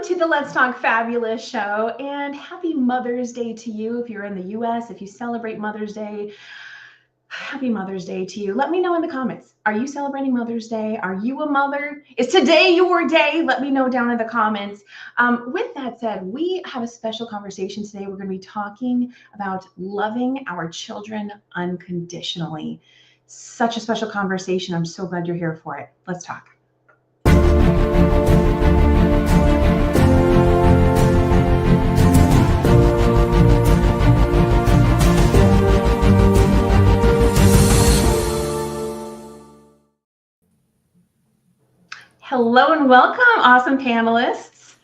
Welcome to the Let's Talk Fabulous show, and happy Mother's Day to you. If you're in the US, if you celebrate Mother's Day, happy Mother's Day to you. Let me know in the comments. Are you celebrating Mother's Day? Are you a mother? Is today your day? Let me know down in the comments. With that said, we have a special conversation today. We're going to be talking about loving our children unconditionally. Such a special conversation. I'm so glad you're here for it. Let's talk. Hello and welcome, awesome panelists.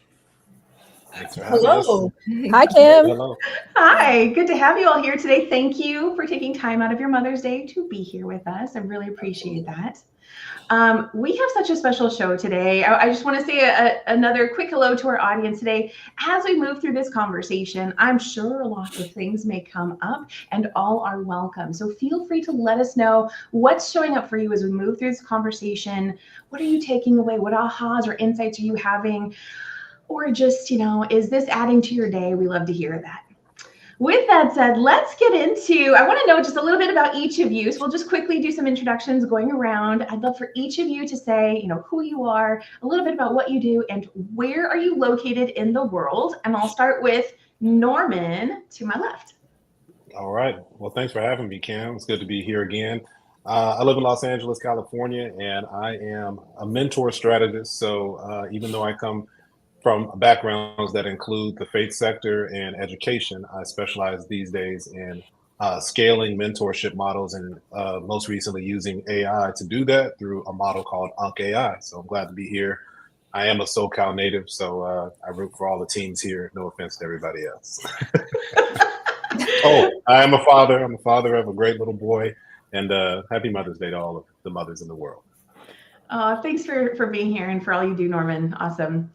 Hello. Hi, Kim. Hello. Hi, good to have you all here today. Thank you for taking time out of your Mother's Day to be here with us. I really appreciate that. We have such a special show today. I just want to say another quick hello to our audience today. As we move through this conversation, I'm sure a lot of things may come up and all are welcome. So feel free to let us know what's showing up for you as we move through this conversation. What are you taking away? What ahas or insights are you having? Or just, is this adding to your day? We love to hear that. With that said, let's get into, I want to know just a little bit about each of you. So we'll just quickly do some introductions going around. I'd love for each of you to say, who you are, a little bit about what you do, and where are you located in the world? And I'll start with Norman to my left. All right. Well, thanks for having me, Kim. It's good to be here again. I live in Los Angeles, California, and I am a mentor strategist. So even though I come from backgrounds that include the faith sector and education, I specialize these days in scaling mentorship models and most recently using AI to do that through a model called UncAI. So I'm glad to be here. I am a SoCal native, so I root for all the teams here. No offense to everybody else. Oh, I am a father. I'm a father of a great little boy. And happy Mother's Day to all of the mothers in the world. Thanks for being here and for all you do, Norman. Awesome.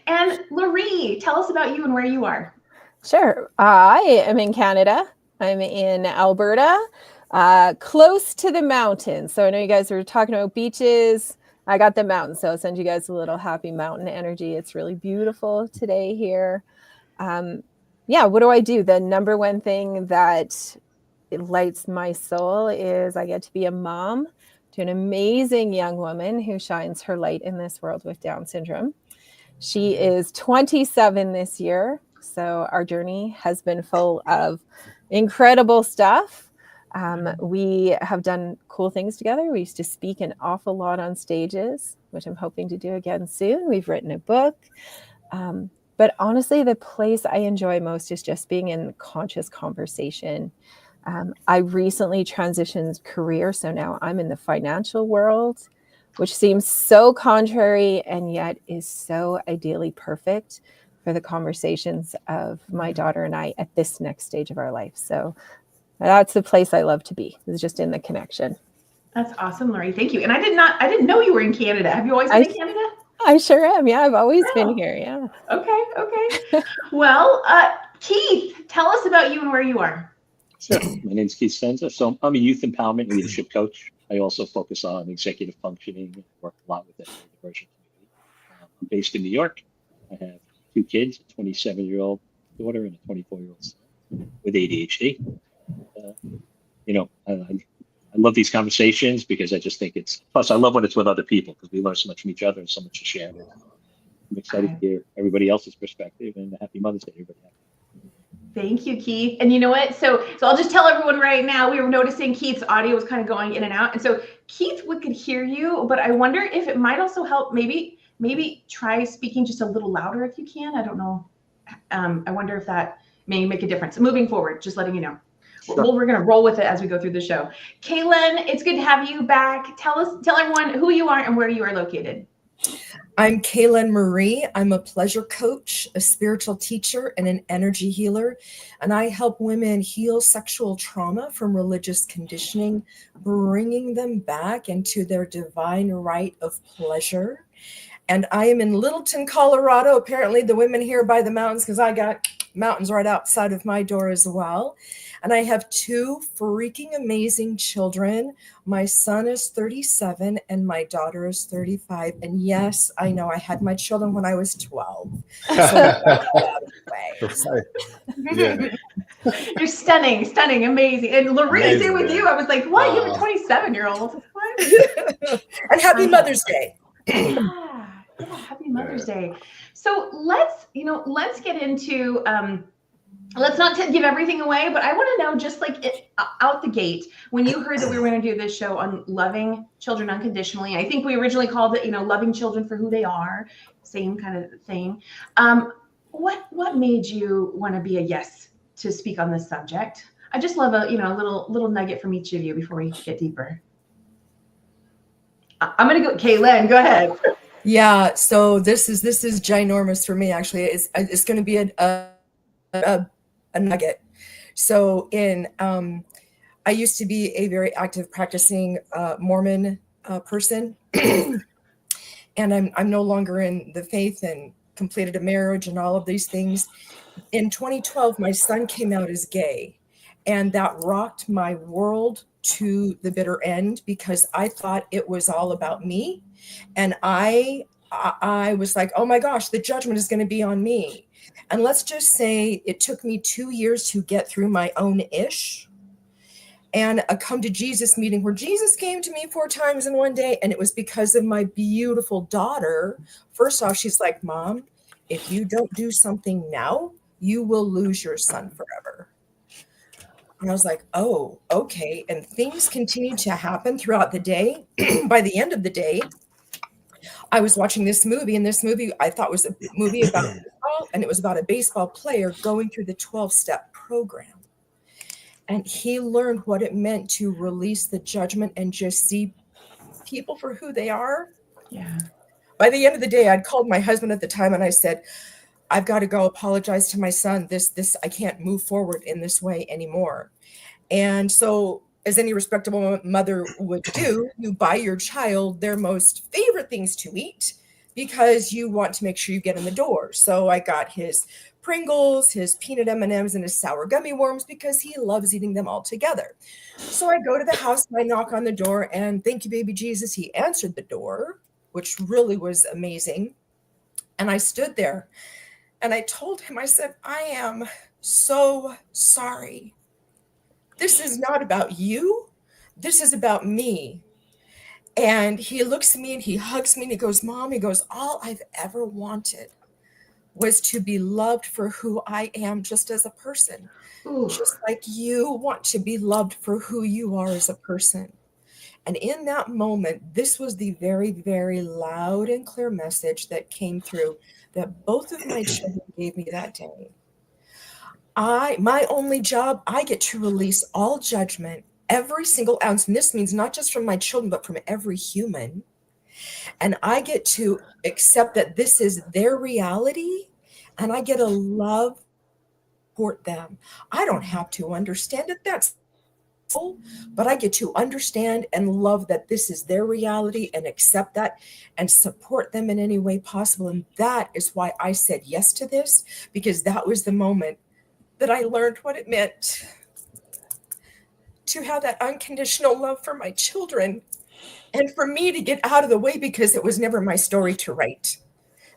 And Laurie, tell us about you and where you are. Sure. I am in Canada. I'm in Alberta, close to the mountains. So I know you guys were talking about beaches. I got the mountains, so I'll send you guys a little happy mountain energy. It's really beautiful today here. What do I do? The number one thing that lights my soul is I get to be a mom to an amazing young woman who shines her light in this world with Down syndrome. She is 27 this year, so our journey has been full of incredible stuff. We have done cool things together. We used to speak an awful lot on stages, which I'm hoping to do again soon. We've written a book. But honestly, the place I enjoy most is just being in conscious conversation. I recently transitioned career, so now I'm in the financial world, which seems so contrary and yet is so ideally perfect for the conversations of my daughter and I at this next stage of our life. So that's the place I love to be, is just in the connection. That's awesome, Laurie. Thank you. And I didn't know you were in Canada. Have you always been in Canada? I sure am. Yeah, I've always been here. Yeah. Okay. Well, Keith, tell us about you and where you are. Sure. My name is Keith Senza. So I'm a youth empowerment and leadership coach. I also focus on executive functioning and work a lot with the diversion community. I'm based in New York. I have 2 kids, a 27-year-old daughter and a 24-year-old son with ADHD. I love these conversations because I just think plus I love when it's with other people because we learn so much from each other and so much to share. I'm excited to hear everybody else's perspective, and happy Mother's Day, everybody. Thank you, Keith. And you know what? So I'll just tell everyone right now, we were noticing Keith's audio was kind of going in and out. And so Keith, we could hear you, but I wonder if it might also help, maybe try speaking just a little louder if you can. I don't know. I wonder if that may make a difference. Moving forward, just letting you know. Sure. We're going to roll with it as we go through the show. Kaylin, it's good to have you back. Tell everyone who you are and where you are located. I'm Kaylin Marie. I'm a pleasure coach, a spiritual teacher, and an energy healer. And I help women heal sexual trauma from religious conditioning, bringing them back into their divine right of pleasure. And I am in Littleton, Colorado. Apparently the women here by the mountains, because I got mountains right outside of my door as well. And I have 2 freaking amazing children. My son is 37 and my daughter is 35. And yes, I know I had my children when I was 12. So get that out of the way. Right. Yeah. You're stunning, amazing. And Lorena, same with you. I was like, what? You have a Wow. 27-year-old? What? And happy Mother's Day. Yeah, happy Mother's Day. So let's get into let's not give everything away, but I want to know, just like out the gate, when you heard that we were going to do this show on loving children unconditionally, I think we originally called it, loving children for who they are, same kind of thing. What made you want to be a yes to speak on this subject? I just love a little nugget from each of you before we get deeper. I'm gonna go, Kaylin, go ahead. Yeah, so this is ginormous for me. Actually, it's going to be a nugget. So I used to be a very active practicing Mormon person, and I'm no longer in the faith and completed a marriage and all of these things. In 2012, my son came out as gay, and that rocked my world to the bitter end, because I thought it was all about me. And I was like, oh my gosh, the judgment is going to be on me. And let's just say it took me 2 years to get through my own ish, and a come to Jesus meeting where Jesus came to me 4 times in one day. And it was because of my beautiful daughter. First off, she's like, Mom, if you don't do something now, you will lose your son forever. And I was like, oh, okay. And things continued to happen throughout the day. By the end of the day, I was watching this movie, and this movie I thought was a movie about baseball, and it was about a baseball player going through the 12-step program. And he learned what it meant to release the judgment and just see people for who they are. Yeah. By the end of the day, I'd called my husband at the time, and I said, I've got to go apologize to my son. This I can't move forward in this way anymore. And so, as any respectable mother would do, you buy your child their most favorite things to eat, because you want to make sure you get in the door. So I got his Pringles, his peanut M&Ms, and his sour gummy worms, because he loves eating them all together. So I go to the house, and I knock on the door, and thank you, baby Jesus, he answered the door, which really was amazing. And I stood there, and I told him, I said, I am so sorry. This is not about you. This is about me. And he looks at me and he hugs me and he goes, Mom, he goes, all I've ever wanted was to be loved for who I am, just as a person. Ooh. Just like you want to be loved for who you are as a person. And in that moment, this was the very, very loud and clear message that came through that both of my children gave me that day. My only job, I get to release all judgment, every single ounce. And this means not just from my children, but from every human. And I get to accept that this is their reality, and I get to love, support them. I don't have to understand it. That's but I get to understand and love that this is their reality, and accept that and support them in any way possible. And that is why I said yes to this, because that was the moment that I learned what it meant to have that unconditional love for my children, and for me to get out of the way, because it was never my story to write.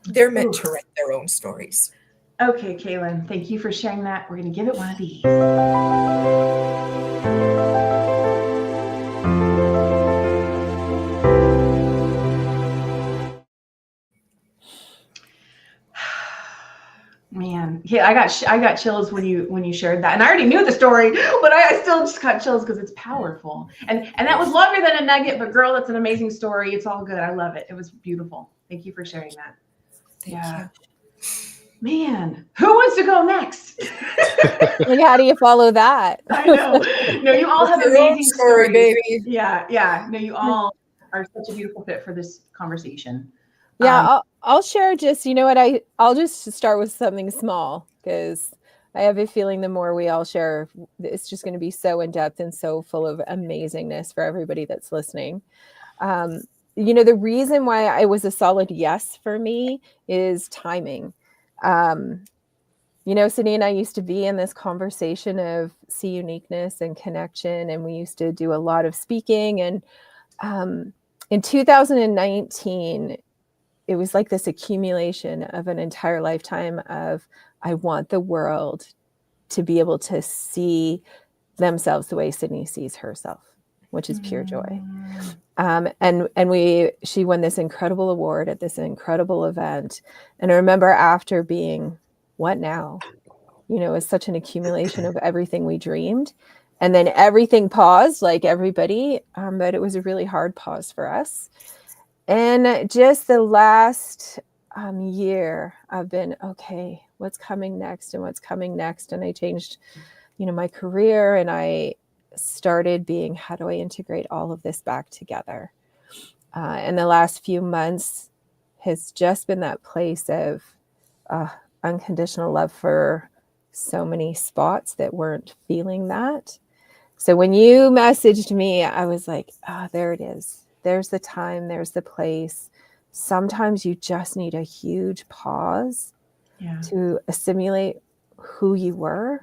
They're meant to write their own stories. Okay, Kaylin, thank you for sharing that. We're going to give it one of these. Man, yeah, I got chills when you shared that, and I already knew the story, but I still just got chills because it's powerful, and that was longer than a nugget, but girl, that's an amazing story. It's all good. I love it. It was beautiful. Thank you for sharing that. Thank you. Man, who wants to go next? Like, how do you follow that? I know. No, you all have Your own amazing story, stories. baby. Yeah. No, you all are such a beautiful fit for this conversation. Yeah, I'll share just, you know what, I'll just start with something small, because I have a feeling the more we all share, it's just going to be so in depth and so full of amazingness for everybody that's listening. The reason why I was a solid yes for me is timing. you know, Sydney and I used to be in this conversation of see uniqueness and connection, and we used to do a lot of speaking. And in 2019, it was like this accumulation of an entire lifetime of, I want the world to be able to see themselves the way Sydney sees herself, which is pure joy. And she won this incredible award at this incredible event. And I remember after being, what now? You know, it's such an accumulation of everything we dreamed. And then everything paused, like everybody, but it was a really hard pause for us. And just the last year, I've been, okay, what's coming next and what's coming next? And I changed, you know, my career, and I started being, how do I integrate all of this back together? And the last few months has just been that place of unconditional love for so many spots that weren't feeling that. So when you messaged me, I was like, there it is. There's the time, there's the place. Sometimes you just need a huge pause to assimilate who you were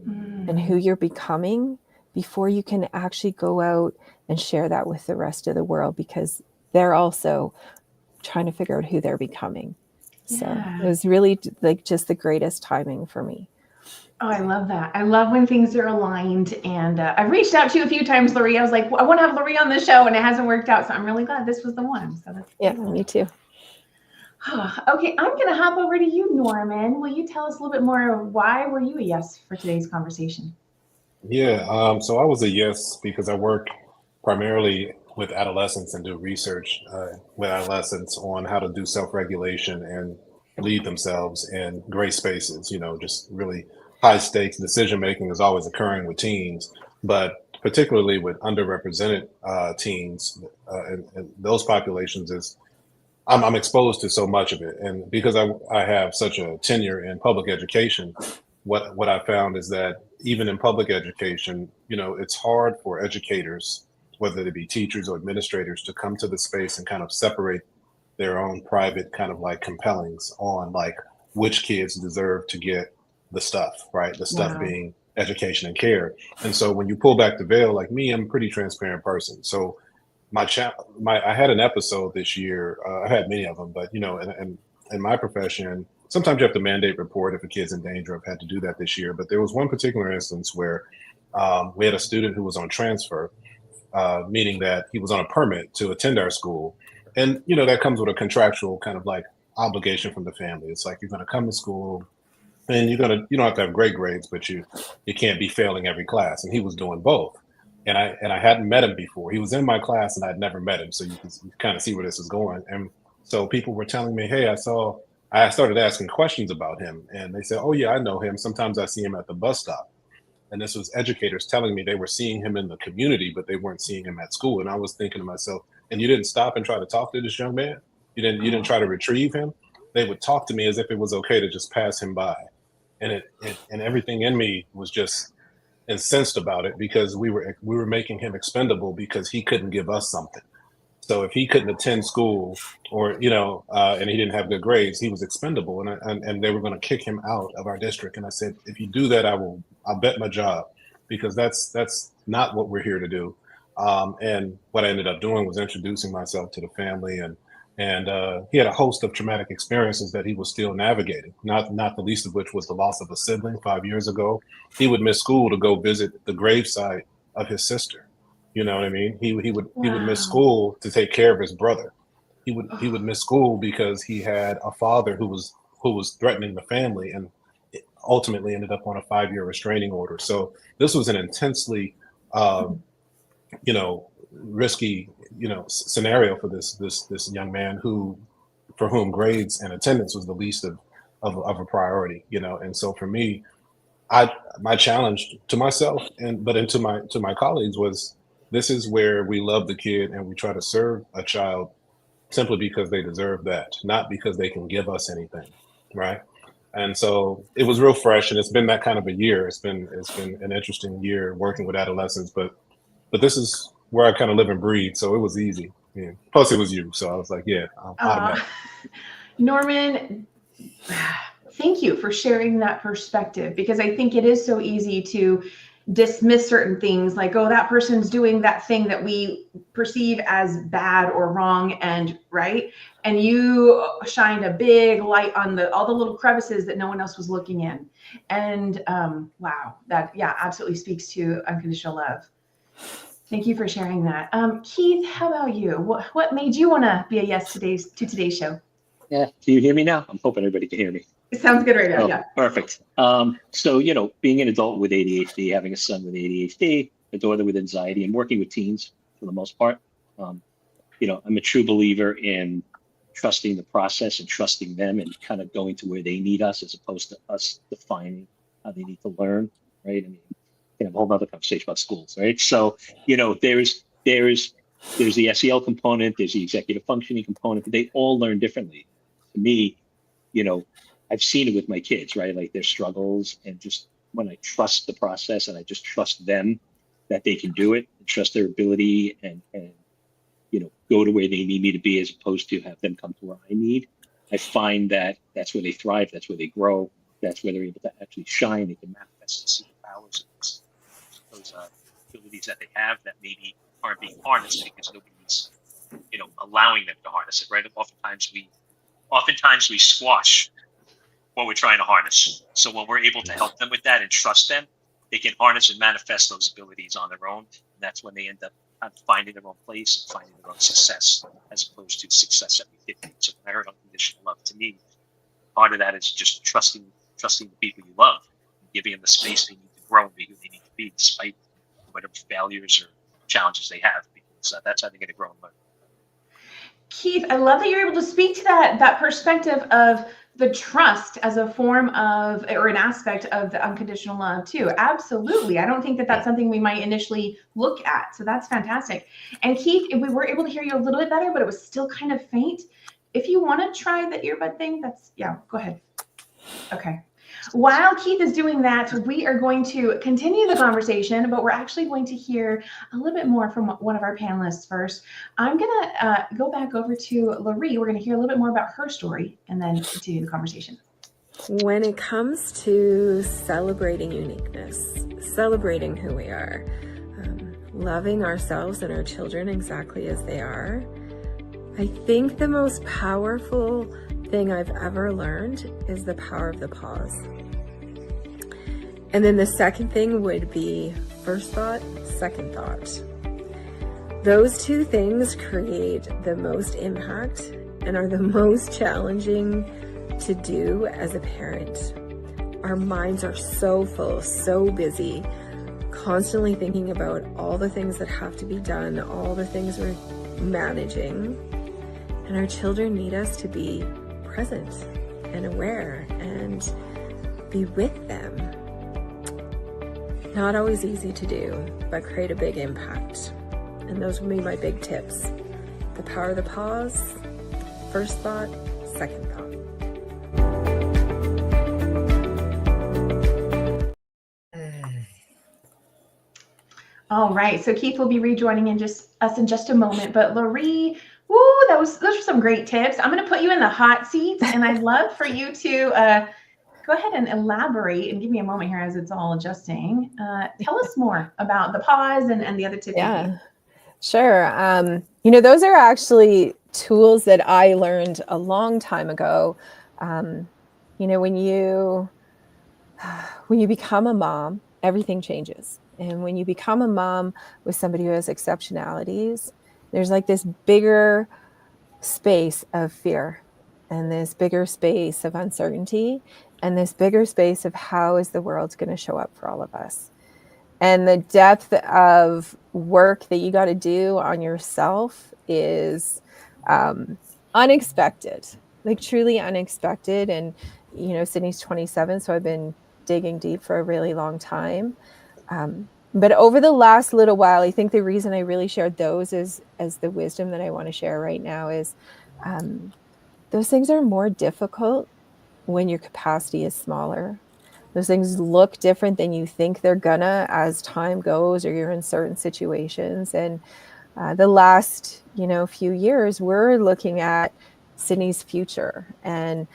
and who you're becoming before you can actually go out and share that with the rest of the world, because they're also trying to figure out who they're becoming. So it was really like just the greatest timing for me. Oh, I love that. I love when things are aligned. And I've reached out to you a few times, Laurie. I was like, I want to have Laurie on the show, and it hasn't worked out. So I'm really glad this was the one. So that's me too. Okay, I'm going to hop over to you, Norman. Will you tell us a little bit more? Why were you a yes for today's conversation? Yeah, so I was a yes because I work primarily with adolescents and do research with adolescents on how to do self-regulation and lead themselves in gray spaces. You know, just really high stakes decision making is always occurring with teens, but particularly with underrepresented teens and those populations is I'm exposed to so much of it. And because I have such a tenure in public education, what I found is that even in public education, you know, it's hard for educators, whether they be teachers or administrators, to come to the space and kind of separate their own private kind of like compellings on like which kids deserve to get the stuff, right? The stuff being education and care. And so when you pull back the veil, like me, I'm a pretty transparent person. So I had an episode this year. I had many of them, but you know, in my profession, sometimes you have to mandate report if a kid's in danger. I've had to do that this year, but there was one particular instance where we had a student who was on transfer, meaning that he was on a permit to attend our school. And, you know, that comes with a contractual kind of like obligation from the family. It's like, you're going to come to school and you don't have to have great grades, but you can't be failing every class. And he was doing both. And I hadn't met him before. He was in my class and I'd never met him. So you can kind of see where this is going. And so people were telling me, hey, I started asking questions about him, and they said, oh yeah, I know him. Sometimes I see him at the bus stop. And this was educators telling me they were seeing him in the community, but they weren't seeing him at school. And I was thinking to myself, and you didn't stop and try to talk to this young man? You didn't try to retrieve him? They would talk to me as if it was okay to just pass him by. And and everything in me was just incensed about it, because we were making him expendable because he couldn't give us something. So if he couldn't attend school, or and he didn't have good grades, he was expendable, and they were going to kick him out of our district. And I said, if you do that, I'll bet my job, because that's not what we're here to do. And what I ended up doing was introducing myself to the family, and he had a host of traumatic experiences that he was still navigating. Not the least of which was the loss of a sibling 5 years ago. He would miss school to go visit the gravesite of his sister. You know what I mean? He would miss school to take care of his brother. He would miss school because he had a father who was threatening the family, and ultimately ended up on a 5-year restraining order. So this was an intensely, risky, scenario for this young man for whom grades and attendance was the least of a priority. And so for me, my challenge to myself and to my colleagues was, this is where we love the kid and we try to serve a child simply because they deserve that, not because they can give us anything, right? And so it was real fresh, and it's been that kind of a year. It's been an interesting year working with adolescents, but this is where I kind of live and breathe, so it was easy. Yeah. Plus, it was you, so I was like, yeah, I'm automatic. Norman, thank you for sharing that perspective, because I think it is so easy to dismiss certain things like, oh, that person's doing that thing that we perceive as bad or wrong and right. And you shined a big light on all the little crevices that no one else was looking in. And wow, that, yeah, absolutely speaks to unconditional love. Thank you for sharing that. Keith, how about you? What made you want to be a yes to today's show? Yeah. Can you hear me now? I'm hoping everybody can hear me. It sounds good right now. Yeah. Perfect. So, being an adult with ADHD, having a son with ADHD, a daughter with anxiety, and working with teens for the most part, I'm a true believer in trusting the process and trusting them and kind of going to where they need us as opposed to us defining how they need to learn, right? I mean, we can have a whole other conversation about schools, right? So, there's the SEL component, there's the executive functioning component, but they all learn differently. To me, I've seen it with my kids, right? Like their struggles, and just when I trust the process and I just trust them that they can do it and trust their ability and go to where they need me to be as opposed to have them come to where I need. I find that that's where they thrive. That's where they grow. That's where they're able to actually shine. They can manifest and see the powers of those abilities that they have that maybe aren't being harnessed because nobody's, allowing them to harness it, right? Oftentimes we squash what we're trying to harness. So when we're able to help them with that and trust them, they can harness and manifest those abilities on their own. And that's when they end up kind of finding their own place and finding their own success, as opposed to success that we give them. So when I heard unconditional love, to me, part of that is just trusting the people you love, and giving them the space they need to grow and be who they need to be, despite whatever failures or challenges they have, because that's how they're going to grow and learn. Keith, I love that you're able to speak to that perspective of the trust as a form of, or an aspect of the unconditional love too. Absolutely. I don't think that that's something we might initially look at. So that's fantastic. And Keith, we were able to hear you a little bit better, but it was still kind of faint. If you want to try the earbud thing, go ahead. Okay. While Keith is doing that, we are going to continue the conversation, but we're actually going to hear a little bit more from one of our panelists first. I'm going to go back over to Laurie. We're going to hear a little bit more about her story and then continue the conversation. When it comes to celebrating uniqueness, celebrating who we are, loving ourselves and our children exactly as they are, I think the most powerful thing I've ever learned is the power of the pause. And then the second thing would be first thought, second thought. Those two things create the most impact and are the most challenging to do as a parent. Our minds are so full, so busy, constantly thinking about all the things that have to be done, all the things we're managing. And our children need us to be present and aware and be with them. Not always easy to do, but create a big impact. And those would be my big tips. The power of the pause, first thought, second thought. All right, so Keith will be rejoining us in just a moment, but Laurie, woo, those are some great tips. I'm going to put you in the hot seat, and I'd love for you to go ahead and elaborate and give me a moment here as it's all adjusting. Tell us more about the pause and the other tips. Yeah, sure. Those are actually tools that I learned a long time ago. When you become a mom, everything changes. And when you become a mom with somebody who has exceptionalities, there's like this bigger space of fear and this bigger space of uncertainty and this bigger space of how is the world going to show up for all of us. And the depth of work that you got to do on yourself is unexpected, like truly unexpected. And, Sydney's 27, so I've been digging deep for a really long time. But over the last little while, I think the reason I really shared those as the wisdom that I want to share right now is those things are more difficult when your capacity is smaller. Those things look different than you think they're gonna as time goes or you're in certain situations. And the last, few years, we're looking at Sydney's future and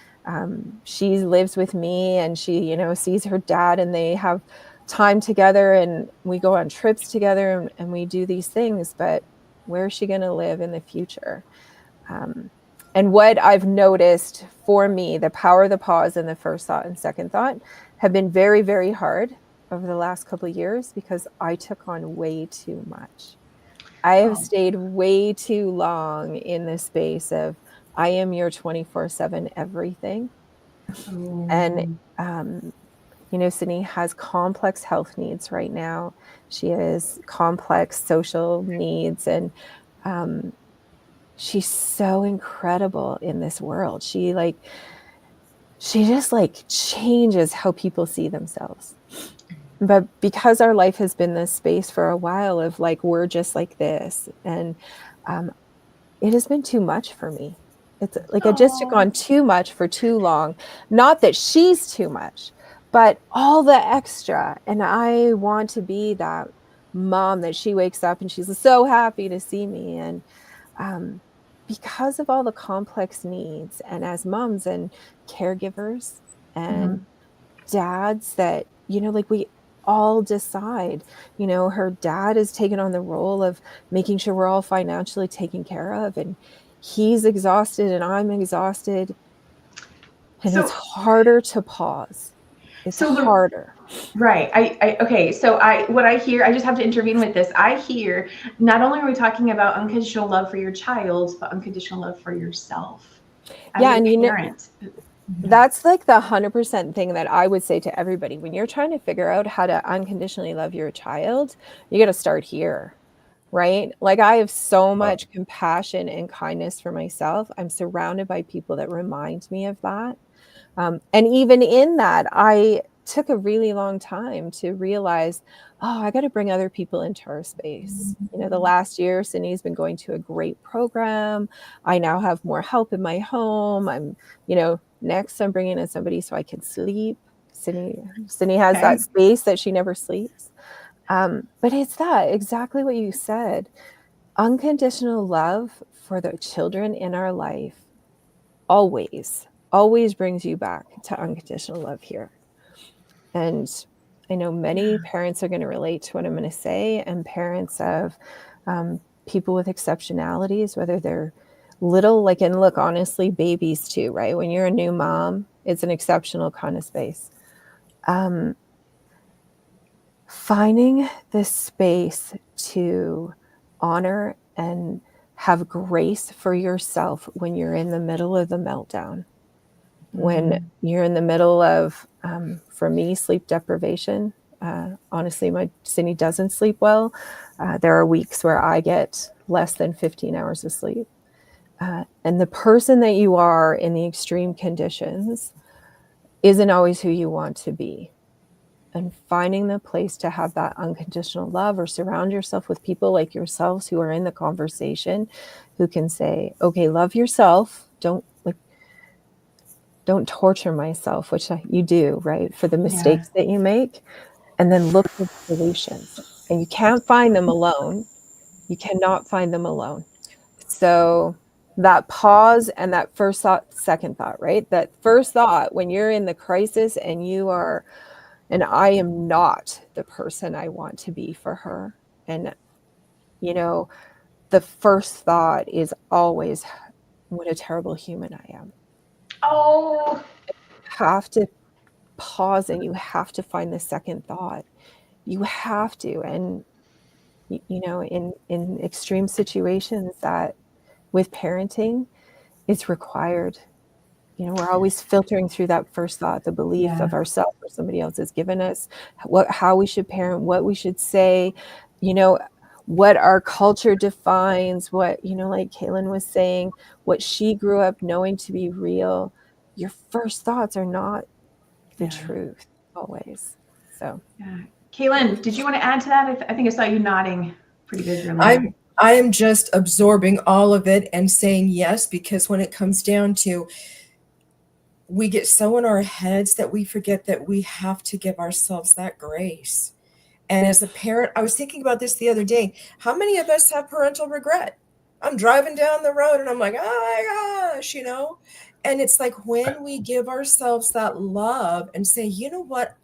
She lives with me, and she, you know, sees her dad, and they have time together, and we go on trips together, and we do these things. But where is she going to live in the future? And what I've noticed for me, the power of the pause and the first thought and second thought have been very, very hard over the last couple of years, because I took on way too much. I have stayed way too long in the space of, I am your 24/7 everything. And, you know, Sydney has complex health needs right now. She has complex social needs, and she's so incredible in this world. She just like changes how people see themselves. But because our life has been this space for a while of like, we're just like this, and it has been too much for me. It's like I just took on too much for too long. Not that she's too much, but all the extra. And I want to be that mom that she wakes up and she's so happy to see me. And because of all the complex needs, and as moms and caregivers and dads, that, you know, like we all decide, you know, her dad has taken on the role of making sure we're all financially taken care of, and he's exhausted and I'm exhausted, and So- it's harder to pause. It's harder. Right. Okay. So what I hear, I just have to intervene with this. I hear, not only are we talking about unconditional love for your child, but unconditional love for yourself as a and parent. That's like the 100% thing that I would say to everybody. When you're trying to figure out how to unconditionally love your child, you got to start here, right? Like, I have so much compassion and kindness for myself. I'm surrounded by people that remind me of that. And even in that, I took a really long time to realize, oh, I got to bring other people into our space. You know, the last year, Sydney's been going to a great program. I now have more help in my home. I'm, you know, next I'm bringing in somebody so I can sleep. Sydney has that space that she never sleeps. But it's that exactly what you said. Unconditional love for the children in our life always brings you back to unconditional love here. And I know many parents are going to relate to what I'm going to say, and parents of people with exceptionalities, whether they're little, like, and look, honestly, babies too, right? When you're a new mom, it's an exceptional kind of space. Finding the space to honor and have grace for yourself when you're in the middle of the meltdown, when you're in the middle of, for me, sleep deprivation. Honestly, my Sydney doesn't sleep well. There are weeks where I get less than 15 hours of sleep. And the person that you are in the extreme conditions isn't always who you want to be. And finding the place to have that unconditional love, or surround yourself with people like yourselves who are in the conversation, who can say, okay, love yourself. Don't torture myself, which you do, right? For the mistakes that you make, and then look for solutions. And you can't find them alone. You cannot find them alone. So that pause and that first thought, second thought, right? That first thought, when you're in the crisis and you are, and I am not the person I want to be for her. And, you know, the first thought is always, what a terrible human I am. Oh, You have to pause, and you have to find the second thought. You have to. And, you know, in extreme situations, that with parenting, it's required. You know, we're always filtering through that first thought, the belief of ourselves or somebody else has given us, how we should parent, what we should say, you know, what our culture defines, what, you know, like Kaylin was saying, what she grew up knowing to be real. Your first thoughts are not the truth always. So, Kaylin, did you want to add to that? I think I saw you nodding pretty vigorously. I am just absorbing all of it and saying yes, because when it comes down to, we get so in our heads that we forget that we have to give ourselves that grace. And as a parent, I was thinking about this the other day. How many of us have parental regret? I'm driving down the road and I'm like, oh my gosh, and it's like when we give ourselves that love and say, you know what,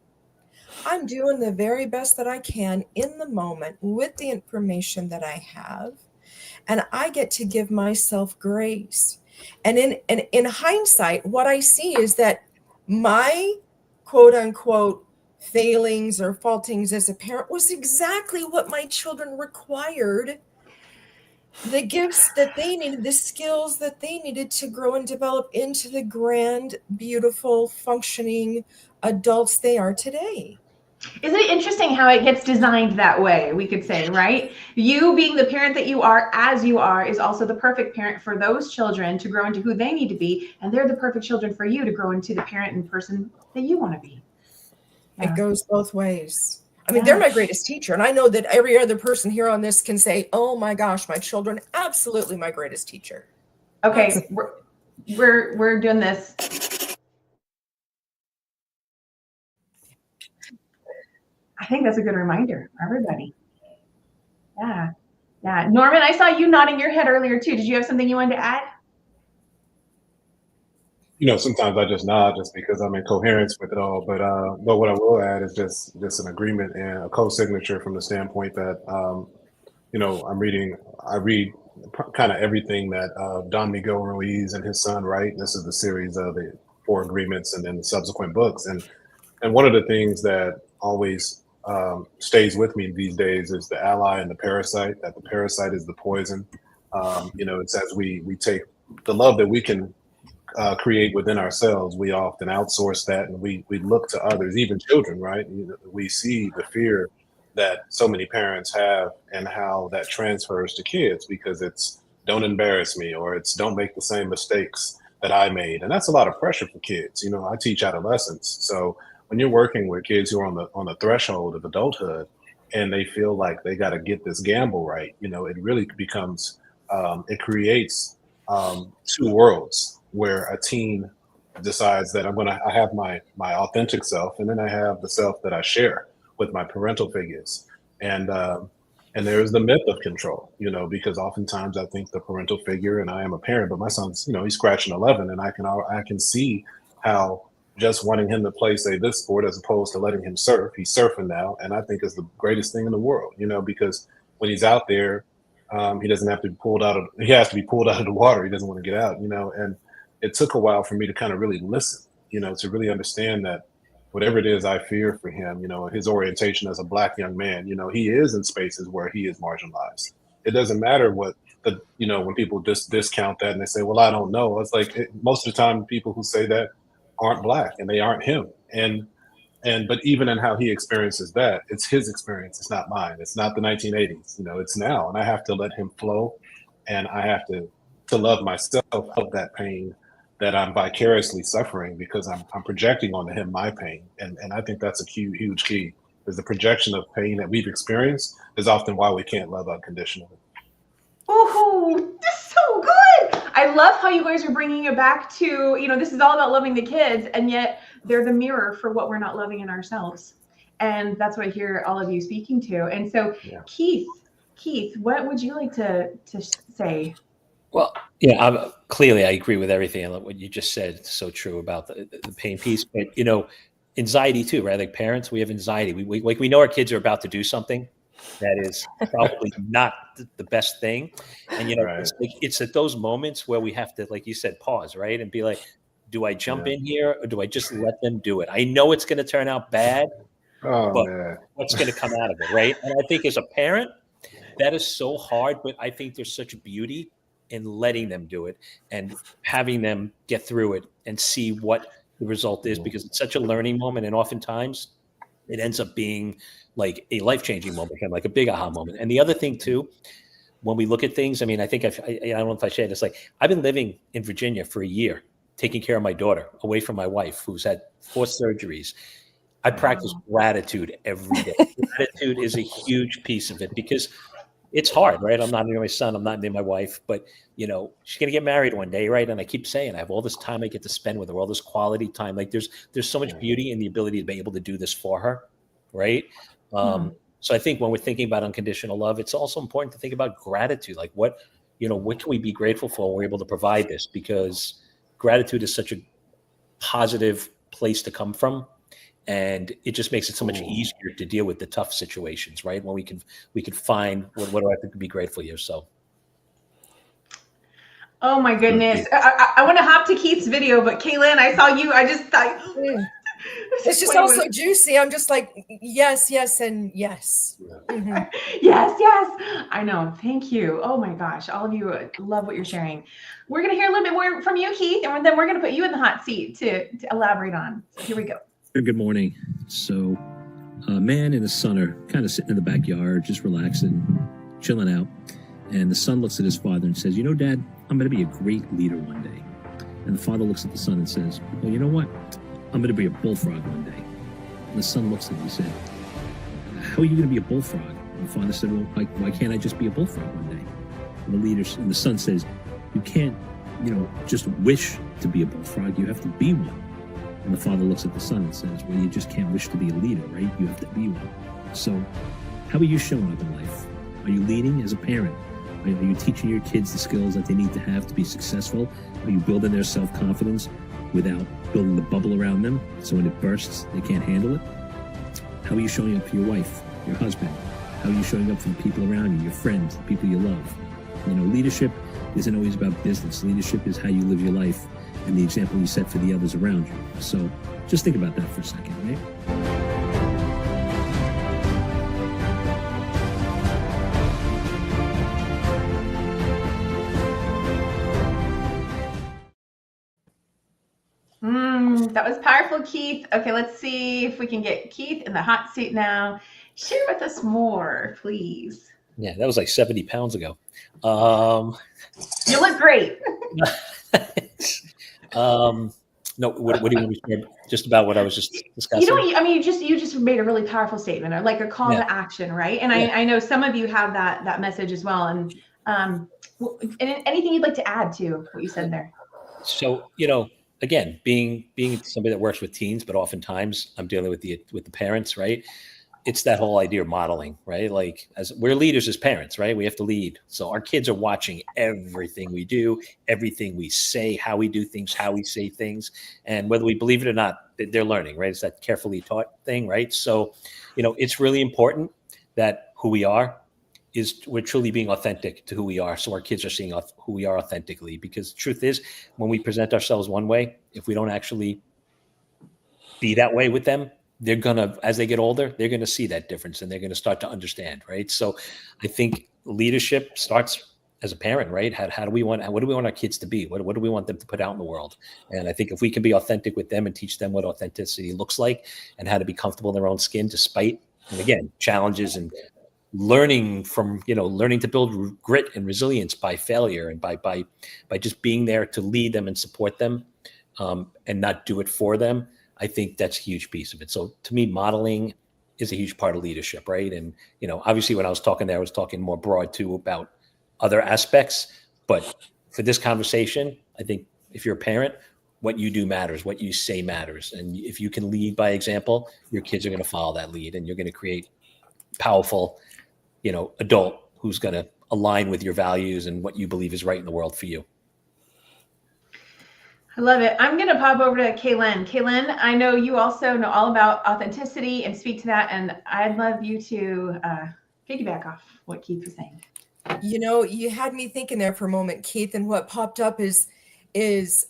I'm doing the very best that I can in the moment with the information that I have, and I get to give myself grace. And in hindsight, what I see is that my quote unquote failings or faultings as a parent was exactly what my children required, the gifts that they needed, the skills that they needed to grow and develop into the grand, beautiful, functioning adults they are today. Isn't it interesting how it gets designed that way, we could say, right? You being the parent that you are, as you are, is also the perfect parent for those children to grow into who they need to be. And they're the perfect children for you to grow into the parent and person that you want to be. Yeah. It goes both ways. I mean, they're my greatest teacher. And I know that every other person here on this can say, oh my gosh, my children, absolutely my greatest teacher. Okay, we're doing this. I think that's a good reminder for everybody. Yeah. Yeah. Norman, I saw you nodding your head earlier too. Did you have something you wanted to add? Sometimes I just nod just because I'm in coherence with it all. But what I will add is just an agreement and a co-signature from the standpoint that I read kind of everything that Don Miguel Ruiz and his son write. This is the series of the 4 Agreements and then the subsequent books. And one of the things that always stays with me these days is the ally and the parasite. That the parasite is the poison. It's as we take the love that we can create within ourselves, we often outsource that, and we look to others, even children, right? We see the fear that so many parents have and how that transfers to kids, because it's don't embarrass me, or it's don't make the same mistakes that I made. And that's a lot of pressure for kids. I teach adolescents. So when you're working with kids who are on the threshold of adulthood and they feel like they got to get this gamble right, it really becomes, it creates 2 worlds where a teen decides that I have my authentic self, and then I have the self that I share with my parental figures. And there's the myth of control, because oftentimes I think the parental figure, and I am a parent, but my son's, he's scratching 11, and I can see how just wanting him to play, say, this sport as opposed to letting him surf. He's surfing now, and I think is the greatest thing in the world, because when he's out there, he doesn't have to be pulled out of. He has to be pulled out of the water. He doesn't want to get out, And it took a while for me to kind of really listen, to really understand that whatever it is I fear for him, his orientation as a Black young man, he is in spaces where he is marginalized. It doesn't matter what when people just discount that and they say, well, I don't know. It's like most of the time people who say that aren't Black and they aren't him. But even in how he experiences that, it's his experience. It's not mine. It's not the 1980s. It's now, and I have to let him flow, and I have to love myself of that pain that I'm vicariously suffering, because I'm projecting onto him my pain, and I think that's a huge key. Is the projection of pain that we've experienced is often why we can't love unconditionally. Oh, this is so good. I love how you guys are bringing it back to, this is all about loving the kids, and yet they're the mirror for what we're not loving in ourselves. And that's what I hear all of you speaking to. And so, yeah. Keith, what would you like to say? Well, yeah, clearly I agree with everything. What you just said. It's so true about the pain piece. But, anxiety too, right? Like parents, we have anxiety. We know our kids are about to do something that is probably not the best thing. And, right. It's at those moments where we have to, like you said, pause, right? And be like, do I jump in here, or do I just let them do it? I know it's going to turn out bad, but man, what's going to come out of it, right? And I think as a parent, that is so hard, but I think there's such beauty in letting them do it and having them get through it and see what the result is, because it's such a learning moment. And oftentimes it ends up being like a life-changing moment, kind of like a big aha moment. And the other thing too, when we look at things, I mean, I think I don't know if I shared this, like I've been living in Virginia for a year, taking care of my daughter away from my wife, who's had 4 surgeries. I practice gratitude every day. Gratitude is a huge piece of it, because it's hard, right? I'm not near my son. I'm not near my wife, but she's going to get married one day, right? And I keep saying I have all this time I get to spend with her, all this quality time. Like there's so much beauty in the ability to be able to do this for her, right? So I think when we're thinking about unconditional love, it's also important to think about gratitude. Like what what can we be grateful for? We're able to provide this, because gratitude is such a positive place to come from. And it just makes it so much easier to deal with the tough situations, right? When we can find what do I have to be grateful here. So. Oh my goodness. I want to hop to Keith's video, but Kaylin, I saw you. I just thought it's just also juicy. I'm just like, yes, and yes. Mm-hmm. Yes. I know. Thank you. Oh my gosh. All of you love what you're sharing. We're going to hear a little bit more from you, Keith, and then we're going to put you in the hot seat to elaborate on. So here we go. Good morning. So a man and his son are kind of sitting in the backyard, just relaxing, chilling out. And the son looks at his father and says, Dad, I'm going to be a great leader one day. And the father looks at the son and says, well, you know what? I'm going to be a bullfrog one day. And the son looks at him and said, how are you going to be a bullfrog? And the father said, well, why can't I just be a bullfrog one day? And the son says, you can't, just wish to be a bullfrog. You have to be one. And the father looks at the son and says, well, you just can't wish to be a leader, right? You have to be one. So how are you showing up in life? Are you leading as a parent? Are you teaching your kids the skills that they need to have to be successful? Are you building their self-confidence without building the bubble around them so when it bursts, they can't handle it? How are you showing up for your wife, your husband? How are you showing up for the people around you, your friends, the people you love? Leadership isn't always about business. Leadership is how you live your life and the example you set for the others around you. So just think about that for a second, right? That was powerful, Keith. Okay, let's see if we can get Keith in the hot seat now. Share with us more, please. Yeah, that was like 70 pounds ago. You look great. No, what do you want to share? Just about what I was just discussing? You just made a really powerful statement, or like a call to action, right? And I know some of you have that message as well. And anything you'd like to add to what you said there? So, again, being somebody that works with teens, but oftentimes I'm dealing with the parents, right? It's that whole idea of modeling, right? Like, as we're leaders as parents, right? We have to lead. So our kids are watching everything we do, everything we say, how we do things, how we say things. And whether we believe it or not, they're learning, right? It's that carefully taught thing, right? So, it's really important that who we are is we're truly being authentic to who we are. So our kids are seeing who we are authentically, because the truth is, when we present ourselves one way, if we don't actually be that way with them, they're gonna, as they get older, they're gonna see that difference and they're gonna start to understand, right? So I think leadership starts as a parent, right? What do we want our kids to be? What do we want them to put out in the world? And I think if we can be authentic with them and teach them what authenticity looks like and how to be comfortable in their own skin, despite, and again, challenges, and learning to build grit and resilience by failure, and by just being there to lead them and support them, and not do it for them. I think that's a huge piece of it. So to me, modeling is a huge part of leadership, right? And, obviously when I was talking there, I was talking more broad too about other aspects, but for this conversation, I think if you're a parent, what you do matters, what you say matters. And if you can lead by example, your kids are going to follow that lead, and you're going to create powerful, adult who's going to align with your values and what you believe is right in the world for you. I love it. I'm going to pop over to Kaylin. Kaylin, I know you also know all about authenticity and speak to that, and I'd love you to piggyback off what Keith was saying. You had me thinking there for a moment, Keith, and what popped up is we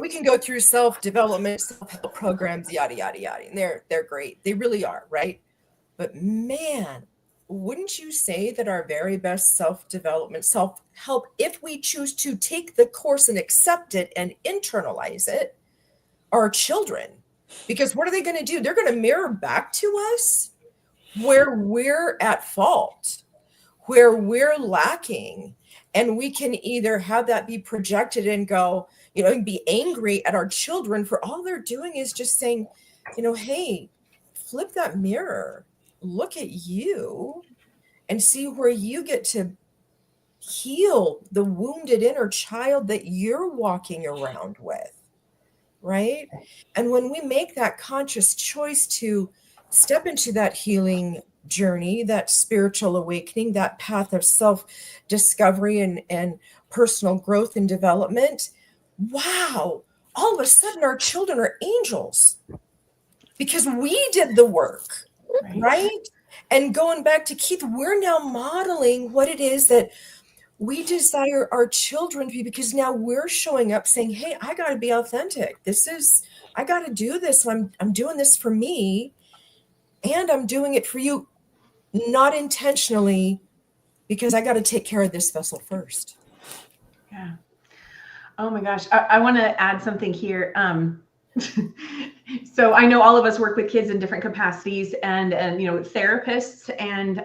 can go through self-development, self-help programs, yada, yada, yada, and they're great. They really are, right? But man, wouldn't you say that our very best self-development, self-help, if we choose to take the course and accept it and internalize it, are children? Because what are they going to do? They're going to mirror back to us where we're at fault, where we're lacking. And we can either have that be projected and go, and be angry at our children for all they're doing is just saying, hey, flip that mirror. Look at you and see where you get to heal the wounded inner child that you're walking around with, right? And when we make that conscious choice to step into that healing, journey, that spiritual awakening, that path of self-discovery and personal growth and development, wow, all of a sudden our children are angels because we did the work, right? And going back to Keith, we're now modeling what it is that we desire our children to be, because now we're showing up saying, hey, I got to be authentic. I got to do this. I'm doing this for me, and I'm doing it for you, not intentionally, because I got to take care of this vessel first. Yeah. Oh my gosh. I want to add something here. So I know all of us work with kids in different capacities and therapists, and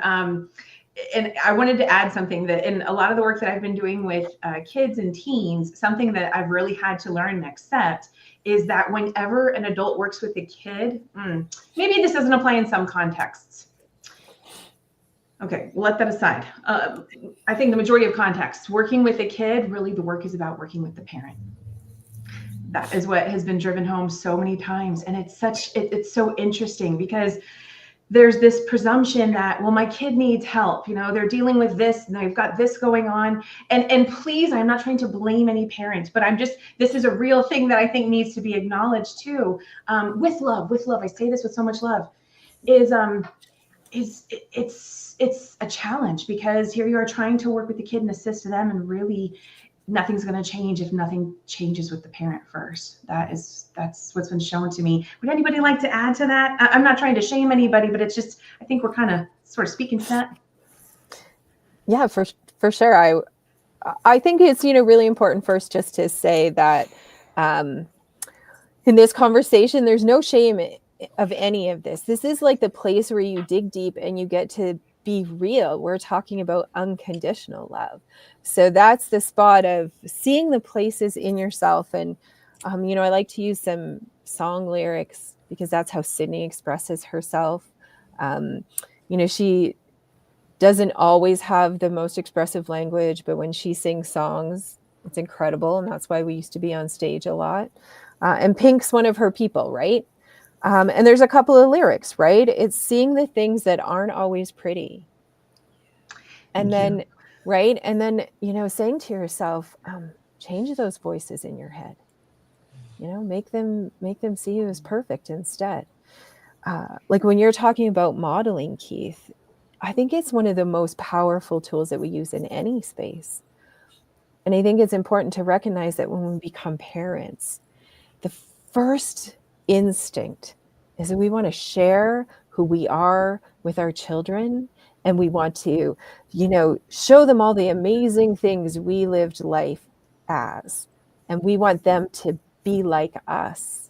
I wanted to add something that in a lot of the work that I've been doing with kids and teens, something that I've really had to learn and accept is that whenever an adult works with a kid, maybe this doesn't apply in some contexts. Okay, we'll let that aside. I think the majority of contexts, working with a kid, really the work is about working with the parent. That is what has been driven home so many times. And it's so interesting because there's this presumption that, well, my kid needs help. They're dealing with this and they've got this going on. And please, I'm not trying to blame any parent, but this is a real thing that I think needs to be acknowledged too. With love, I say this with so much love, it's a challenge, because here you are trying to work with the kid and assist them, and really nothing's going to change if nothing changes with the parent first. That's what's been shown to me. Would anybody like to add to that? I'm not trying to shame anybody, but it's just, I think we're kind of sort of speaking to that. Yeah, for sure. I think it's, really important first just to say that in this conversation, there's no shame of any of this. This is like the place where you dig deep and you get to be real. We're talking about unconditional love. So that's the spot of seeing the places in yourself. And, I like to use some song lyrics because that's how Sydney expresses herself. She doesn't always have the most expressive language, but when she sings songs, it's incredible. And that's why we used to be on stage a lot. And Pink's one of her people, right? And there's a couple of lyrics, right? It's seeing the things that aren't always pretty. And then, right? And then, saying to yourself, change those voices in your head. Make them see you as perfect instead. Like when you're talking about modeling, Keith, I think it's one of the most powerful tools that we use in any space. And I think it's important to recognize that when we become parents, the first instinct is that we want to share who we are with our children, and we want to, show them all the amazing things we lived life as, and we want them to be like us.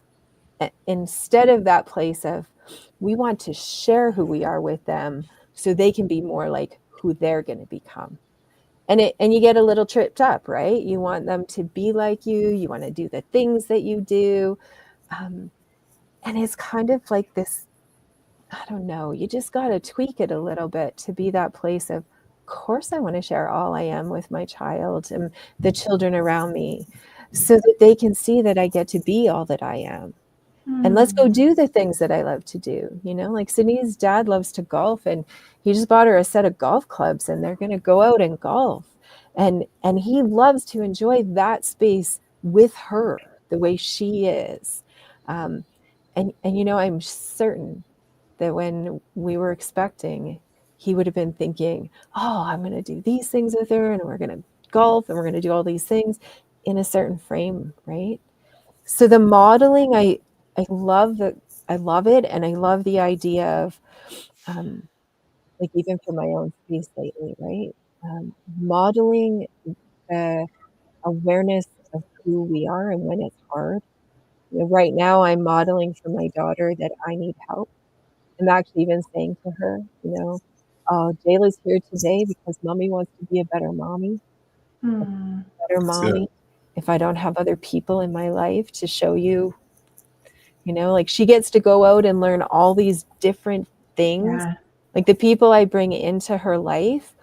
Instead of that place of, we want to share who we are with them so they can be more like who they're going to become. And you get a little tripped up, right? You want them to be like you. You want to do the things that you do. And it's kind of like this, I don't know, you just got to tweak it a little bit to be that place of course I want to share all I am with my child and the children around me so that they can see that I get to be all that I am. And let's go do the things that I love to do. Like Sydney's dad loves to golf, and he just bought her a set of golf clubs, and they're going to go out and golf. And he loves to enjoy that space with her the way she is. And I'm certain that when we were expecting, he would have been thinking, oh, I'm going to do these things with her, and we're going to golf, and we're going to do all these things in a certain frame, right? So the modeling, I love it, and I love the idea of, like even for my own space lately, right? Modeling the awareness of who we are and when it's hard. Right now, I'm modeling for my daughter that I need help. I'm actually even saying to her, Jayla's here today because mommy wants to be a better mommy. Better mommy. If I don't have other people in my life to show you, like she gets to go out and learn all these different things. Yeah. Like the people I bring into her life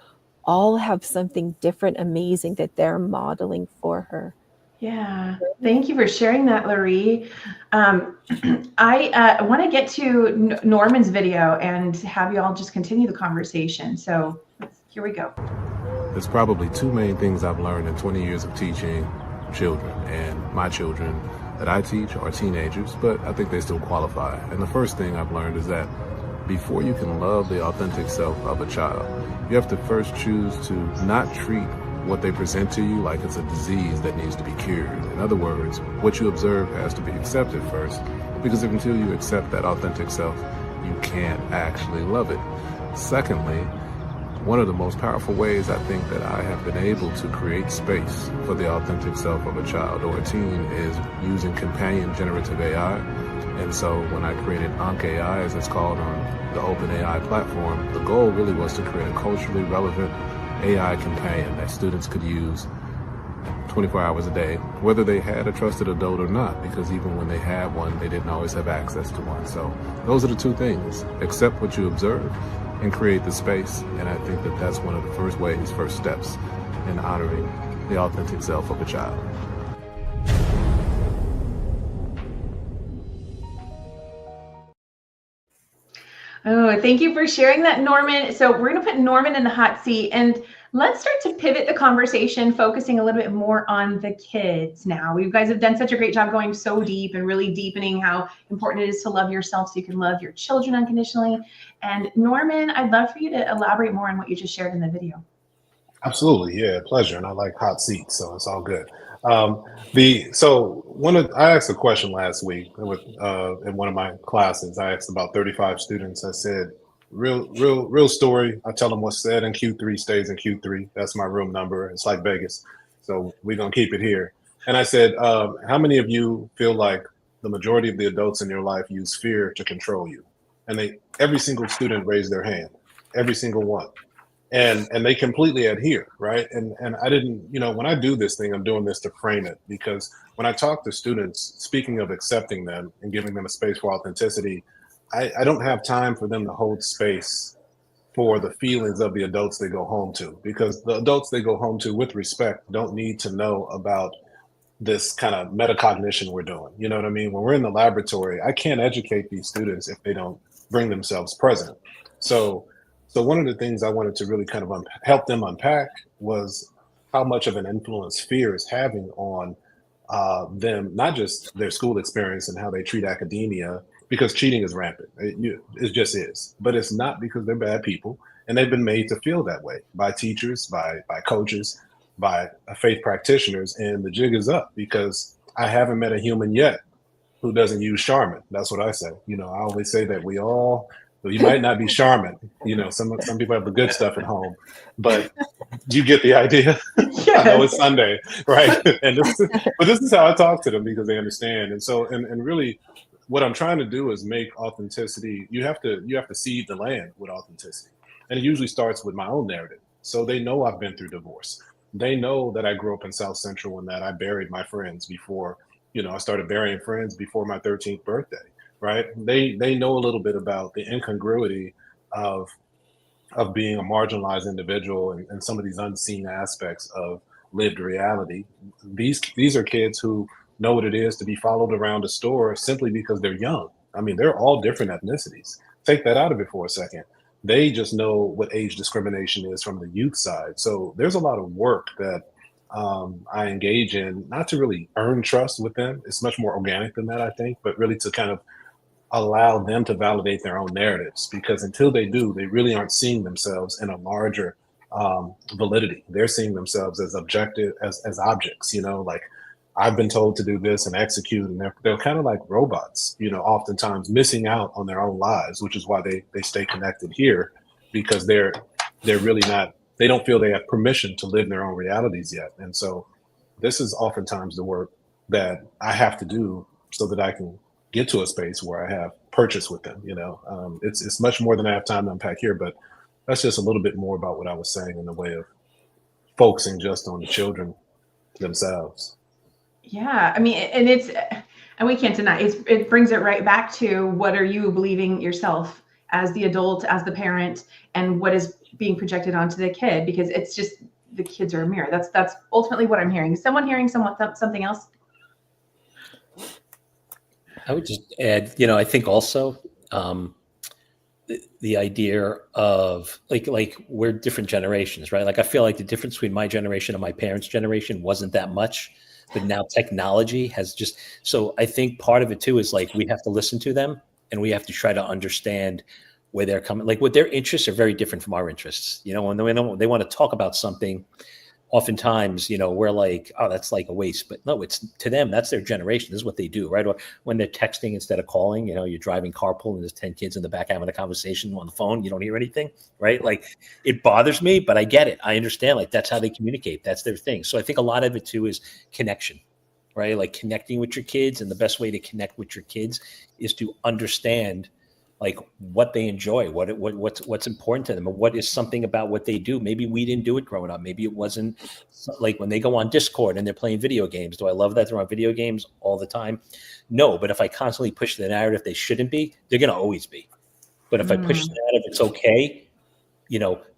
all have something different, amazing that they're modeling for her. Yeah, thank you for sharing that, Laurie. I want to get to Norman's video and have you all just continue the conversation. So here we go. There's probably two main things I've learned in 20 years of teaching children, and my children that I teach are teenagers, but I think they still qualify. And the first thing I've learned is that before you can love the authentic self of a child, you have to first choose to not treat what they present to you like it's a disease that needs to be cured. In other words, what you observe has to be accepted first, because until you accept that authentic self, you can't actually love it. Secondly, one of the most powerful ways I think that I have been able to create space for the authentic self of a child or a teen is using companion generative AI. And so when I created AI, as it's called on the OpenAI platform, the goal really was to create a culturally relevant AI companion that students could use 24 hours a day, whether they had a trusted adult or not, because even when they had one, they didn't always have access to one. So those are the two things: accept what you observe and create the space. And I think that that's one of the first steps in honoring the authentic self of a child. Oh, thank you for sharing that, Norman. So we're going to put Norman in the hot seat, and let's start to pivot the conversation, focusing a little bit more on the kids now. You guys have done such a great job going so deep and really deepening how important it is to love yourself so you can love your children unconditionally. And Norman, I'd love for you to elaborate more on what you just shared in the video. Absolutely, yeah, pleasure. And I like hot seats, so it's all good. I asked a question last week with in one of my classes. I asked about 35 students. I said, real story. I tell them what's said in Q3 stays in Q3. That's my room number. It's like Vegas, so we're gonna keep it here. And I said, how many of you feel like the majority of the adults in your life use fear to control you? And every single student raised their hand, every single one. And they completely adhere, right? And I didn't, when I do this thing, I'm doing this to frame it, because when I talk to students, speaking of accepting them and giving them a space for authenticity, I don't have time for them to hold space for the feelings of the adults they go home to, because the adults they go home to, with respect, don't need to know about this kind of metacognition we're doing. You know what I mean? When we're in the laboratory, I can't educate these students if they don't bring themselves present. So one of the things I wanted to really kind of help them unpack was how much of an influence fear is having on them, not just their school experience and how they treat academia, because cheating is rampant. It just is. But it's not because they're bad people, and they've been made to feel that way by teachers, by coaches, by faith practitioners, and the jig is up, because I haven't met a human yet who doesn't use Charmin. That's what I say. I always say that you might not be Charmin. Some people have the good stuff at home, but you get the idea. Yes. I know it's Sunday, right? But this is how I talk to them, because they understand. And so, and really, what I'm trying to do is make authenticity. You have to seed the land with authenticity, and it usually starts with my own narrative. So they know I've been through divorce. They know that I grew up in South Central and that I buried my friends before. I started burying friends before my 13th birthday. Right? They know a little bit about the incongruity of being a marginalized individual and some of these unseen aspects of lived reality. These are kids who know what it is to be followed around a store simply because they're young. I mean, they're all different ethnicities. Take that out of it for a second. They just know what age discrimination is from the youth side. So there's a lot of work that I engage in, not to really earn trust with them. It's much more organic than that, I think, but really to kind of allow them to validate their own narratives, because until they do, they really aren't seeing themselves in a larger validity. They're seeing themselves as objective, as objects, like I've been told to do this and execute, and they're kind of like robots, oftentimes missing out on their own lives, which is why they stay connected here, because they're really not, they don't feel they have permission to live their own realities yet. And so this is oftentimes the work that I have to do so that I can get to a space where I have purchase with them. It's much more than I have time to unpack here, but that's just a little bit more about what I was saying in the way of focusing just on the children themselves. Yeah, I mean, and we can't deny it brings it right back to, what are you believing yourself as the adult, as the parent, and what is being projected onto the kid? Because it's just, the kids are a mirror. That's ultimately what I'm hearing. Someone hearing something else? I would just add, I think also the idea of like we're different generations, right? Like I feel like the difference between my generation and my parents' generation wasn't that much, but now technology has just, so I think part of it too is like we have to listen to them and we have to try to understand where they're coming, like what their interests are very different from our interests. When they want to talk about something, oftentimes, we're like, oh, that's like a waste, but no, it's to them, that's their generation. This is what they do, right? Or when they're texting instead of calling, you're driving carpool and there's 10 kids in the back having a conversation on the phone. You don't hear anything, right? Like it bothers me, but I get it. I understand, like that's how they communicate. That's their thing. So I think a lot of it too is connection, right? Like connecting with your kids. And the best way to connect with your kids is to understand like what they enjoy, what's important to them, and what is something about what they do. Maybe we didn't do it growing up. Maybe it wasn't like when they go on Discord and they're playing video games. Do I love that they're on video games all the time? No, but if I constantly push the narrative they shouldn't be, they're going to always be. But if I push the narrative it's okay,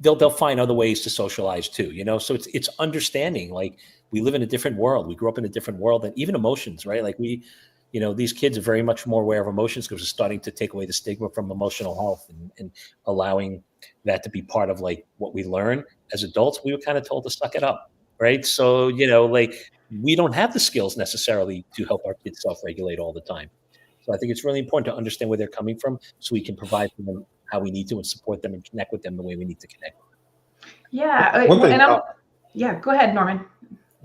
they'll find other ways to socialize too. So it's understanding. Like we live in a different world. We grew up in a different world, and even emotions, right? Like these kids are very much more aware of emotions because we're starting to take away the stigma from emotional health and allowing that to be part of like what we learn as adults. We were kind of told to suck it up, right? So, like we don't have the skills necessarily to help our kids self-regulate all the time. So I think it's really important to understand where they're coming from so we can provide for them how we need to and support them and connect with them the way we need to connect. Yeah. One thing, yeah, go ahead, Norman.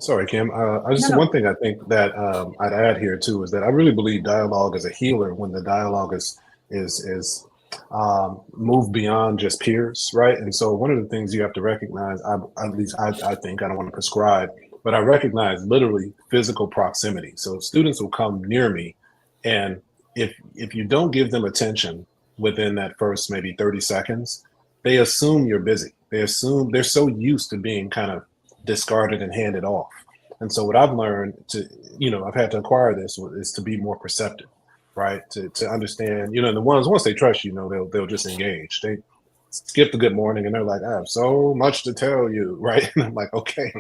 Sorry, Kim. One thing I think that I'd add here too is that I really believe dialogue is a healer when the dialogue is moved beyond just peers, right? And so one of the things you have to recognize, at least I think, I don't want to prescribe, but I recognize literally physical proximity. So students will come near me, and if you don't give them attention within that first maybe 30 seconds, they assume you're busy. They assume they're so used to being kind of discarded and handed off. And so what I've learned I've had to acquire this is to be more perceptive, right? To understand, and the ones, once they trust they'll just engage. They skip the good morning and they're like, I have so much to tell you, right? And I'm like, okay,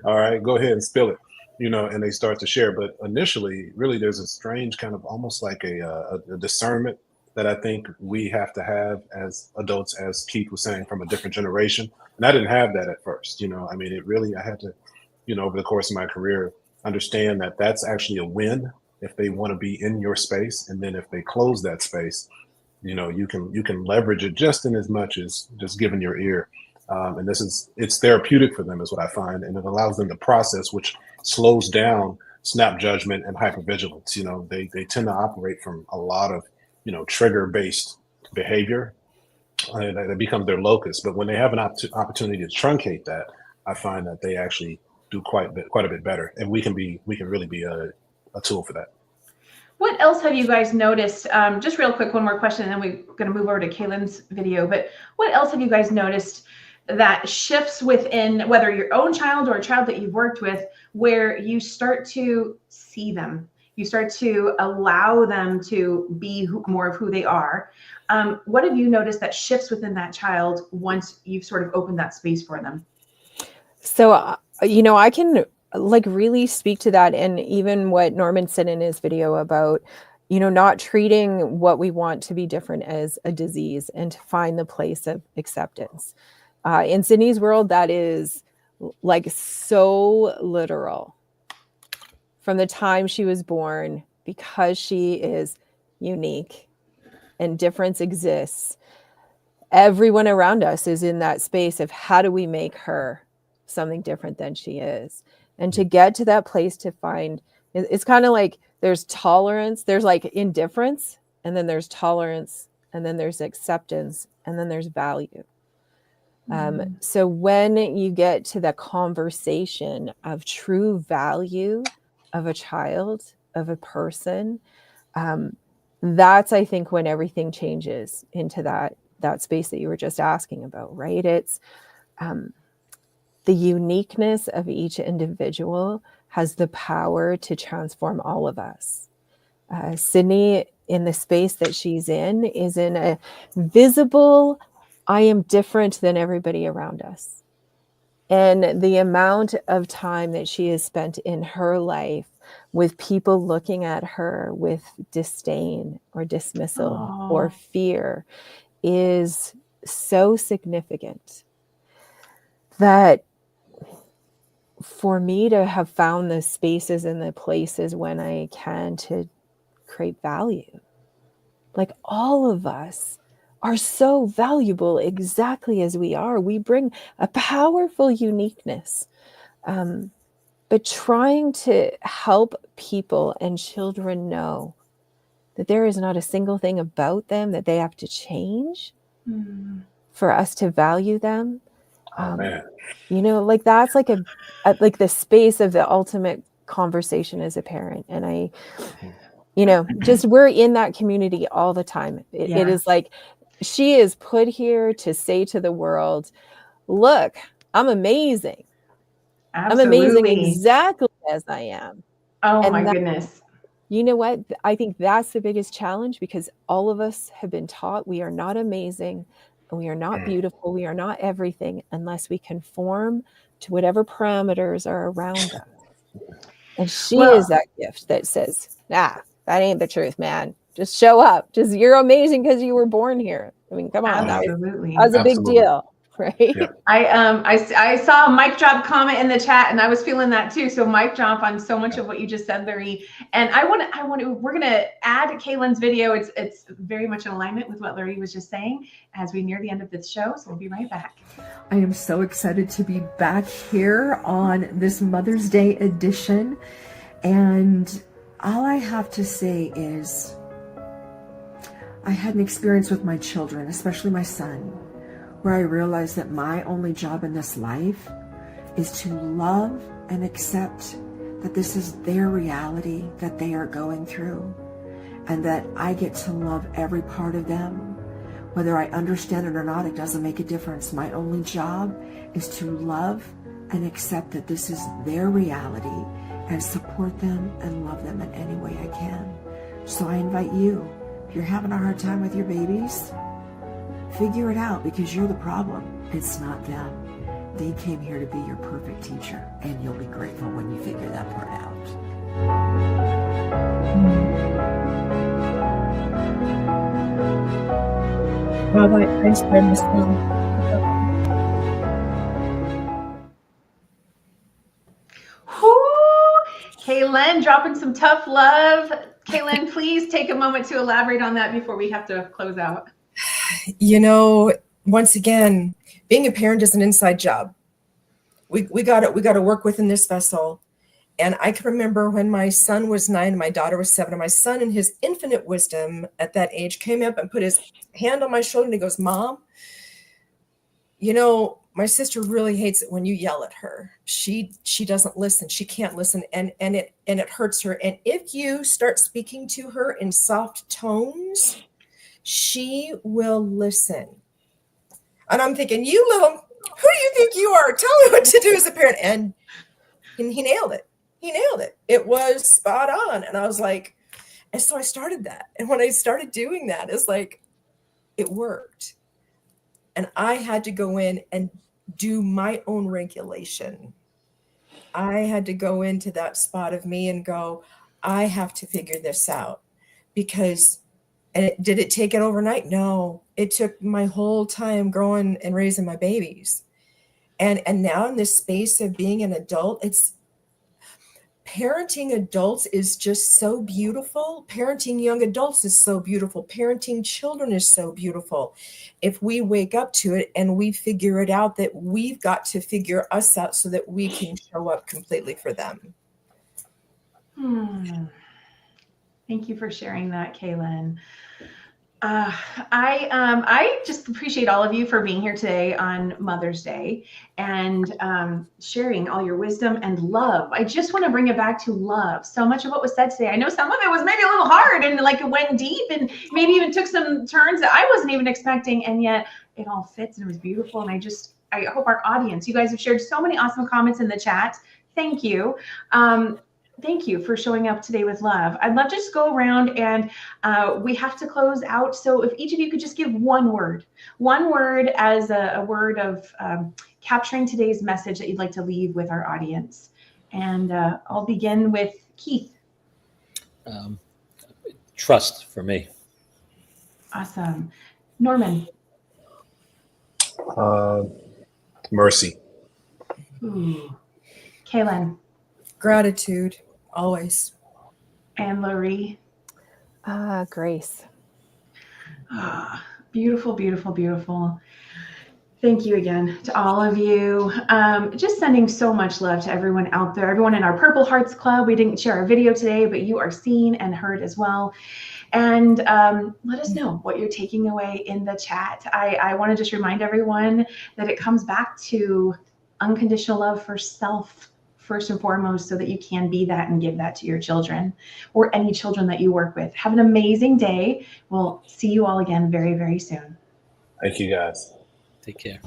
all right, go ahead and spill it, and they start to share. But initially, really, there's a strange kind of almost like a discernment that I think we have to have as adults, as Keith was saying, from a different generation. And I didn't have that at first, I had to, over the course of my career, understand that that's actually a win if they want to be in your space. And then if they close that space, you can leverage it just in as much as just giving your ear. And it's therapeutic for them is what I find. And it allows them to process, which slows down snap judgment and hypervigilance. They tend to operate from a lot of, trigger-based behavior. That becomes their locus. But when they have an opportunity to truncate that, I find that they actually do quite a bit better. And we can really be a tool for that. What else have you guys noticed? Just real quick, one more question, and then we're going to move over to Kaylin's video. But what else have you guys noticed that shifts within, whether your own child or a child that you've worked with, where you start to see them? You start to allow them to be more of who they are. What have you noticed that shifts within that child once you've sort of opened that space for them? So, I can like really speak to that. And even what Norman said in his video about, not treating what we want to be different as a disease and to find the place of acceptance. In Sydney's world, that is like so literal. From the time she was born, because she is unique and difference exists, everyone around us is in that space of how do we make her something different than she is? And to get to that place to find, it's kind of like there's tolerance, there's like indifference, and then there's tolerance, and then there's acceptance, and then there's value. So when you get to the conversation of true value of a child, of a person, that's, I think, when everything changes into that space that you were just asking about, right? It's the uniqueness of each individual has the power to transform all of us. Sydney, in the space that she's in, is in a visible, I am different than everybody around us. And the amount of time that she has spent in her life with people looking at her with disdain or dismissal or fear is so significant that for me to have found the spaces and the places when I can to create value. Like all of us are so valuable exactly as we are. We bring a powerful uniqueness. But trying to help people and children know that there is not a single thing about them that they have to change for us to value them. Man. You know, like that's like a like the space of the ultimate conversation as a parent. And I, you know, just we're in that community all the time. It is like she is put here to say to the world, look, I'm amazing. Absolutely. I'm amazing exactly as I am. Oh, and my goodness. You know what? I think that's the biggest challenge, because all of us have been taught we are not amazing and we are not beautiful. We are not everything unless we conform to whatever parameters are around us. And she is that gift that says, nah, that ain't the truth, man. Just show up. Just you're amazing because you were born here. I mean, come on. Absolutely. That was a big deal. Right. Yep. I saw a mic drop comment in the chat, and I was feeling that too. So mic drop on so much of what you just said, Larry. And we're gonna add Kaylin's video. It's very much in alignment with what Larry was just saying as we near the end of this show. So we'll be right back. I am so excited to be back here on this Mother's Day edition. And all I have to say is I had an experience with my children, especially my son, where I realized that my only job in this life is to love and accept that this is their reality that they are going through, and that I get to love every part of them. Whether I understand it or not, it doesn't make a difference. My only job is to love and accept that this is their reality and support them and love them in any way I can. So I invite you, if you're having a hard time with your babies, figure it out, because you're the problem. It's not them. They came here to be your perfect teacher, and you'll be grateful when you figure that part out. Rabbi Einstein was wrong. Kaylin, dropping some tough love. Kaylin, please take a moment to elaborate on that before we have to close out. You know, once again, being a parent is an inside job. We got to work within this vessel. And I can remember when my son was 9 and my daughter was 7, and my son, in his infinite wisdom at that age, came up and put his hand on my shoulder and he goes, Mom, you know, my sister really hates it when you yell at her. She doesn't listen. She can't listen, and it hurts her. And if you start speaking to her in soft tones, she will listen. And I'm thinking, you little, who do you think you are? Tell me what to do as a parent. And he nailed it. He nailed it. It was spot on. And I was like, and so I started that. And when I started doing that, it's like, it worked. And I had to go in and do my own regulation. I had to go into that spot of me and go, I have to figure this out. Because, did it take it overnight? No, it took my whole time growing and raising my babies. And now in this space of being an adult, parenting adults is just so beautiful. Parenting young adults is so beautiful. Parenting children is so beautiful. If we wake up to it and we figure it out, that we've got to figure us out so that we can show up completely for them. Thank you for sharing that, Kaylin. I just appreciate all of you for being here today on Mother's Day and sharing all your wisdom and love. I just want to bring it back to love. So much of what was said today, I know some of it was maybe a little hard and like it went deep and maybe even took some turns that I wasn't even expecting, and yet it all fits and it was beautiful. And I hope our audience, you guys have shared so many awesome comments in the chat. Thank you. Thank you for showing up today with love. I'd love to just go around and we have to close out. So if each of you could just give one word as a word of capturing today's message that you'd like to leave with our audience. And I'll begin with Keith. Trust for me. Awesome. Norman. Mercy. Ooh. Kaylin. Gratitude, always. And Laurie. Grace. Beautiful, beautiful, beautiful. Thank you again to all of you. Just sending so much love to everyone out there, everyone in our Purple Hearts Club. We didn't share our video today, but you are seen and heard as well. And let us know what you're taking away in the chat. I want to just remind everyone that it comes back to unconditional love for self, first and foremost, so that you can be that and give that to your children or any children that you work with. Have an amazing day. We'll see you all again very, very soon. Thank you, guys. Take care.